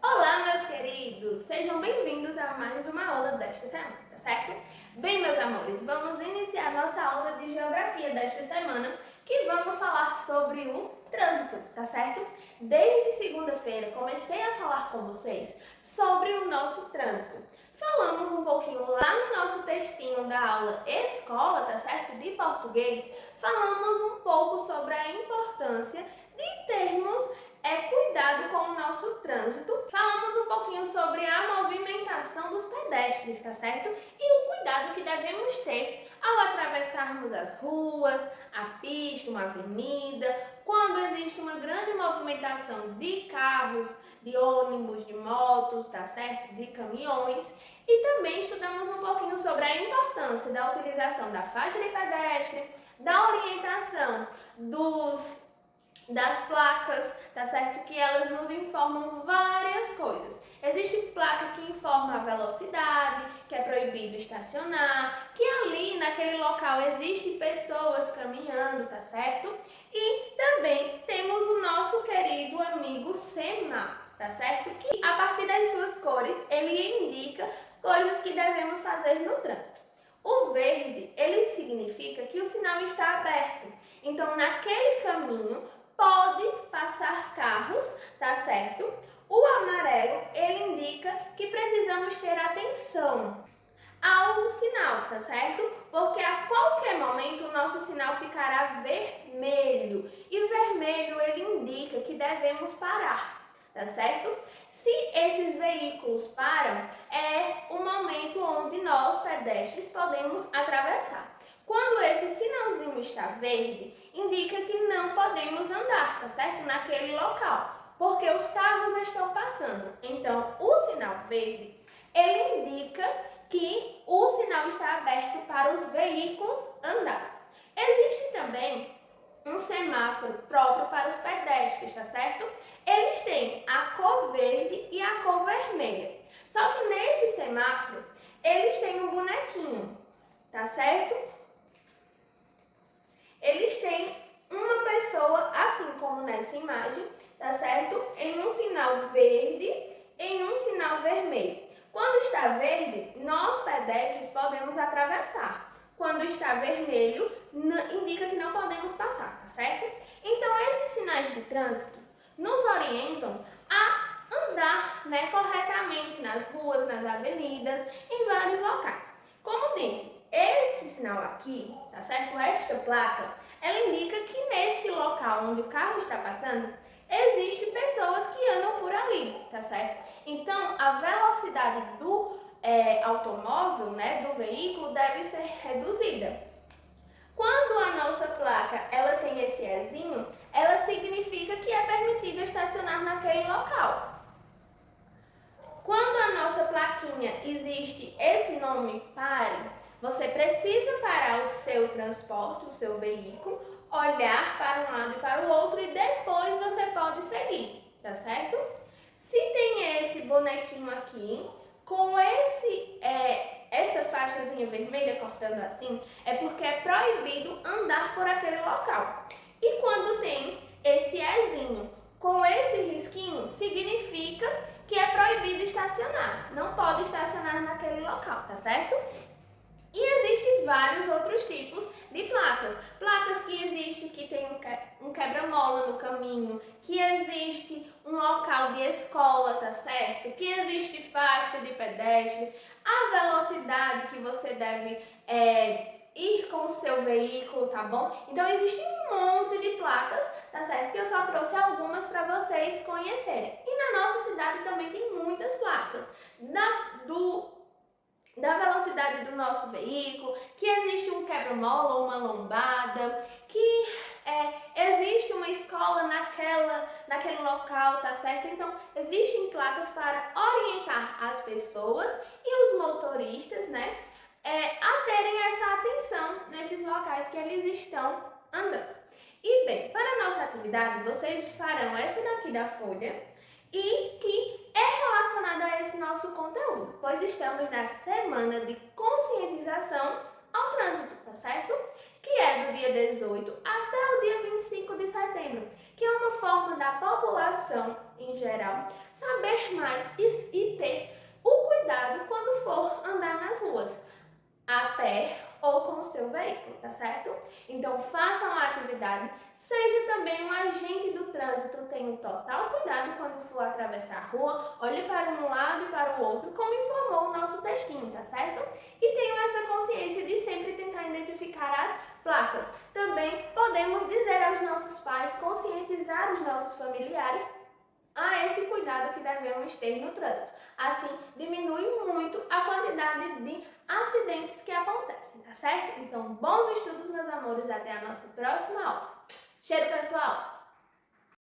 Olá, meus queridos! Sejam bem-vindos a mais uma aula desta semana, tá certo? Bem, meus amores, vamos iniciar nossa aula de geografia desta semana, que vamos falar sobre o trânsito, tá certo? Desde segunda-feira comecei a falar com vocês sobre o nosso trânsito. Falamos um pouquinho lá no nosso textinho da aula escola, tá certo? De português, falamos um pouco sobre a importância de termos cuidado com o nosso trânsito. Falamos um pouquinho sobre a movimentação dos pedestres, tá certo? E o cuidado que devemos ter ao atravessarmos as ruas, a pista, uma avenida, quando existe uma grande movimentação de carros, de ônibus, de motos, tá certo? De caminhões. E também estudamos um pouquinho sobre a importância da utilização da faixa de pedestre, da orientação das placas, tá certo? Que elas nos informam várias coisas. Existe placa que informa a velocidade, que é proibido estacionar, que ali naquele local existem pessoas caminhando, tá certo? E também temos o nosso querido amigo semáforo, tá certo? Que a partir das suas cores, ele indica coisas que devemos fazer no trânsito. O verde, ele significa que o sinal está aberto. Então, naquele caminho, pode passar carros, tá certo? O amarelo, ele indica que precisamos ter atenção ao sinal, tá certo? Porque a qualquer momento o nosso sinal ficará vermelho. E vermelho, ele indica que devemos parar, tá certo? Se esses veículos param, é o momento onde nós, pedestres, podemos atravessar. Quando esse sinalzinho está verde, indica que não podemos andar, tá certo? Naquele local, porque os carros estão passando. Então, o sinal verde, ele indica que o sinal está aberto para os veículos andar. Existe também um semáforo próprio para os pedestres, tá certo? Eles têm a cor verde e a cor vermelha. Só que nesse semáforo, eles têm um bonequinho, tá certo? Eles têm uma pessoa, assim como nessa imagem, tá certo? Em um sinal verde, em um sinal vermelho. Quando está verde, nós pedestres podemos atravessar. Quando está vermelho, indica que não podemos passar, tá certo? Então, esses sinais de trânsito nos orientam a andar, corretamente nas ruas, nas avenidas, em vários locais. Como disse, esse sinal aqui, tá certo? Esta placa, ela indica que neste local onde o carro está passando, existem pessoas que andam por ali, tá certo? Então, a velocidade do automóvel, do veículo, deve ser reduzida. Quando a nossa placa ela tem esse Ezinho, ela significa que é permitido estacionar naquele local. Quando a nossa plaquinha existe esse nome pare, você precisa parar o seu transporte, o seu veículo, olhar para um lado e para o outro e depois você pode seguir, tá certo? Se tem esse bonequinho aqui, com essa faixazinha vermelha cortando assim, é porque é proibido andar por aquele local. E quando tem esse Ezinho com esse risquinho, significa que é proibido estacionar. Não pode estacionar naquele local, tá certo? E existem vários outros tipos de placas. Placas que existem que tem um quebra-mola no caminho, que existe um local de escola, tá certo? Que existe faixa de pedestre, a velocidade que você deve ir com o seu veículo, tá bom? Então existe um monte de placas, tá certo? Que eu só trouxe algumas para vocês conhecerem. E na nossa cidade também tem muitas placas da velocidade do nosso veículo, que existe um quebra-mola ou uma lombada, que existe uma escola naquele local, tá certo? Então, existem placas para orientar as pessoas e os motoristas, a terem essa atenção nesses locais que eles estão andando. E bem, para a nossa atividade, vocês farão essa daqui da folha, e que é relacionada a esse nosso conteúdo, pois estamos na semana de conscientização ao trânsito, tá certo? Que é do dia 18 até o dia 25 de setembro, que é uma forma da população em geral saber mais e ter o cuidado quando for andar nas ruas, a pé ou com o seu veículo, tá certo? Então façam a atividade, seja também um agente do trânsito, tenha total cuidado quando for atravessar a rua, olhe para um lado e para o outro, como informou o nosso textinho, tá certo? E tenham essa consciência de sempre tentar identificar as placas. Também podemos dizer aos nossos pais, conscientizar os nossos familiares a esse cuidado que devemos ter no trânsito. Assim, diminui muito a quantidade de acidentes que acontecem, tá certo? Então, bons estudos, meus amores, até a nossa próxima aula. Cheiro, pessoal!